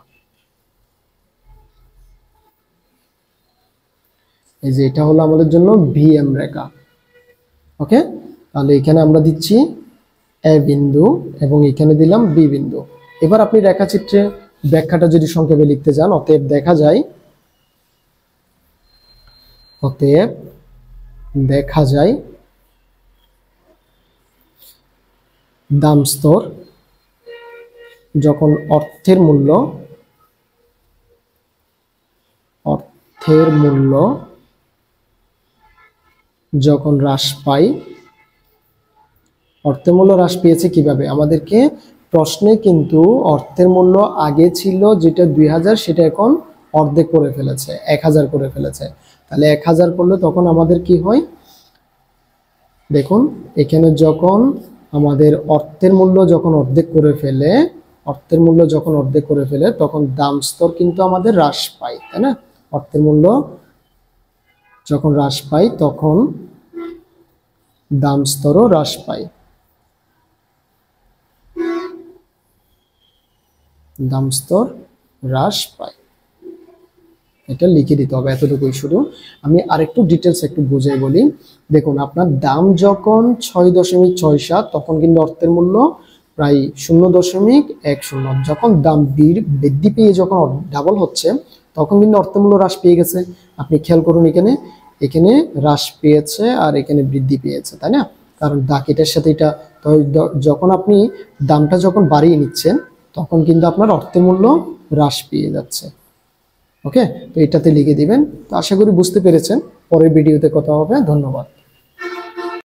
S1: এই যে এটা হলো আমাদের জন্য VM রেখা। ওকে, তাহলে এখানে আমরা দিচ্ছি A বিন্দু এবং এখানে দিলাম B বিন্দু। এবার আপনি রেখাচিত্রে ব্যাখ্যাটা যদি সংক্ষেপে লিখতে যান, অতএব দেখা যায় দাম স্তর যখন অর্থের মূল্য যখন হ্রাস পায়। অর্থের মূল্য হ্রাস পেয়েছে কিভাবে? আমাদেরকে প্রশ্নে কিন্তু অর্থের মূল্য আগে ছিল যেটা 2000, সেটা এখন অর্ধেক করে ফেলেছে, 1000 করে ফেলেছে। তাহলে 1000 করলে তখন আমাদের কি হয় দেখুন, এখানে যখন আমাদের অর্থের মূল্য যখন অর্ধেক করে ফেলে তখন দাম স্তর কিন্তু আমাদের হ্রাস পায়, তাই না? অর্থের মূল্য যখন হ্রাস পায় তখন দাম স্তরও হ্রাস পায়। দাম স্তর হ্রাস পায়, এটা লিখে দিতে হবে, এতটুকুই শুধু। আমি আরেকটু ডিটেলস একটু বুঝিয়ে বলি। দেখুন, আপনার দাম যখন 6.67 তখন কিন্তু অর্থের মূল্য প্রায় 0.10। যখন দাম বৃদ্ধি পেয়ে যখন ডাবল হচ্ছে তখন কিন্তু অর্থের মূল্য হ্রাস পেয়ে গেছে। আপনি খেয়াল করুন, এখানে হ্রাস পেয়েছে আর এখানে বৃদ্ধি পেয়েছে, তাই না? কারণ দাগেটার সাথে এটা, যখন আপনি দামটা যখন বাড়িয়ে নিচ্ছেন তখন কিন্তু আপনার অর্থের মূল্য হ্রাস পেয়ে যাচ্ছে। ওকে, তো এটাতে লিখে দিবেন। তো আশা করি বুঝতে পেরেছেন। পরের ভিডিওতে কথা হবে। ধন্যবাদ।